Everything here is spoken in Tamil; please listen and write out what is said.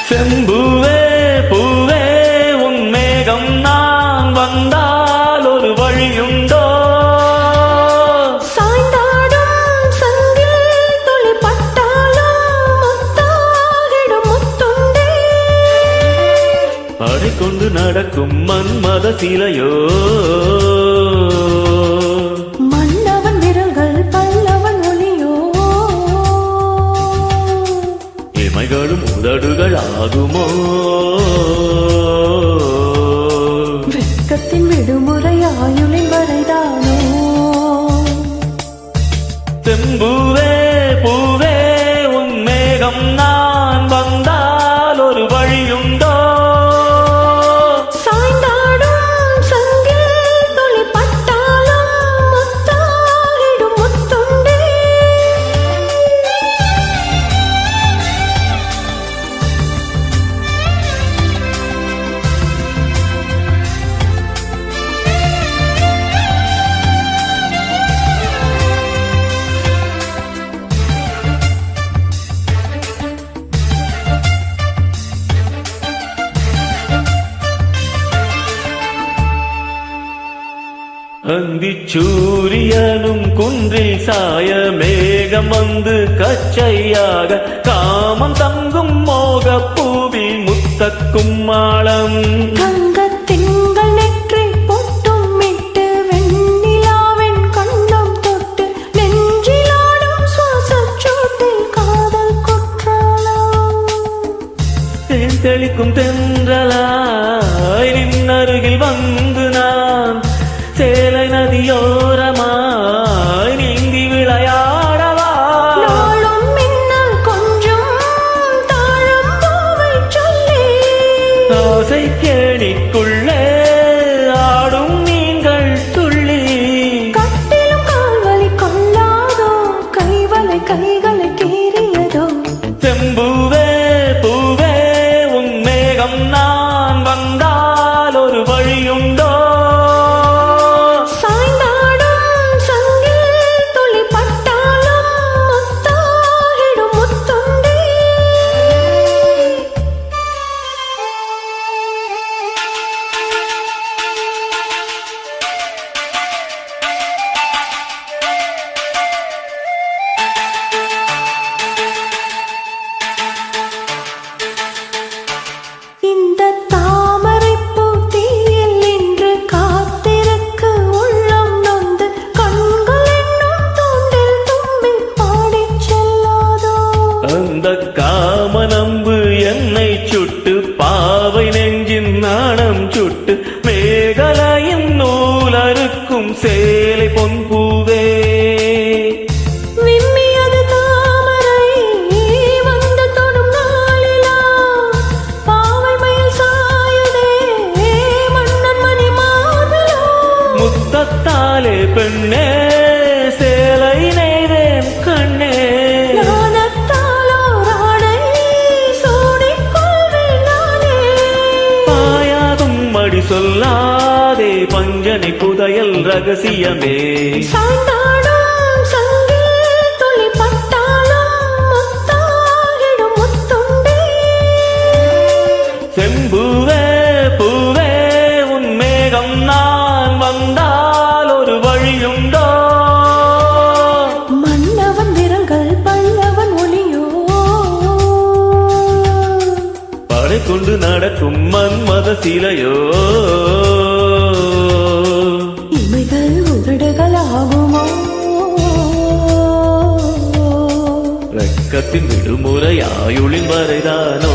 செம்பூவே பூவே உன் மேகம் நான் வந்தால் ஒரு வழியுண்டோ? சாய்ந்தாடும் சங்கில் துளி பட்டாலும் முத்தாகிடும் முத்துண்டே. அடைக்கொண்டு நடக்கும் மன்மத சிலையோ? மன்னவன் விரல்கள் பல்லவன் ஒளியோ? இமைகளும் உதடுகள் ஆகுமோ? வெட்கத்தின் விடுமுறை ஆயுளின் வரைதானோ? செம்பூவே பூவே உன் மேகம் நான் வந்தால் ஒரு வழியுண்டோ? சாய்ந்தாடும் சங்கில் துளி பட்டாலும் முத்தாகிடும் முத்துண்டே. அந்திச் சூரியனும் குன்றில் சாய மேகம் வந்து கச்சையாக காமம் தங்கும் மோக பூவில் முத்தக்கும் மாளம். கங்கத் திங்கள் நெற்றி பொட்டும் இட்டு வெண்ணிலாவின் கண்ணம் தொட்டு நெஞ்சிலாடும் சுவாசச் சூட்டில் காதல் குற்றாலம். தேன் தெளிக்கும் தென்றலாய் நின் அருகில் வந்து நான் சேலை நதியோரமாய் நீந்தி விளையாடவா? நாளும் மின்னல் கொஞ்சம் தாழம் பூவைச் சொல்லி ஆசை கேணிக்குள்ளே ஆடும் மீன்கள் துள்ளி. கட்டிலும் கால்வலி கொள்ளாதோ? கைவலை கைகளை கீறியதோ? செம்பூவே பூவே உன் மேகம் நான் வந்தால் ஒரு வழியுண்டோ? சாய்ந்தாடும் சங்கில் துளி பட்டாலும் முத்தாகிடும் முத்துண்டே. இந்த தாமரைப்பூ தீயில் நின்று காத்திருக்கு உள்ளம் நொந்து கண்கள் என்னும் தூண்டில் தும்பில் பாடிச் செல்லாதோ? அந்த காமனம்பு என்னை சுட்டு பாவை நெஞ்சின் நாணம் சுட்டு மேகலையும் நூலறுக்கும் சேலை பொன்பூவே. விம்மியது தாமரை வந்து தொடும் நாளிலா பாவை மயில் சாயுதே மன்னன் மணி மார்பிலோ? முத்தத்தாலே பெண்ணே சேலை நெய்தேன் கண்ணே. நாணத்தாலோ ராணை சூடிக் கொள்வேன் நானே. பாயாகும் மடி சொல்லாதே பஞ்சனை புதையல் ரகசியமே. சாய்ந்தாடும் சங்கில் துளி பட்டாலும் முத்தாகிடும் முத்துண்டே. செம்பூவே பூவே உன் மேகம் நான் வந்தால் ஒரு வழியுண்டோ? மன்னவன் விரல்கள் பல்லவன் ஒளியோ? படை கொண்டு நடக்கும் மன்மத சிலையோ? இமைகள் உதடுகள் ஆகுமோ? ரக்கத்தின் விடுமுறை ஆயுளின் வரைதானோ?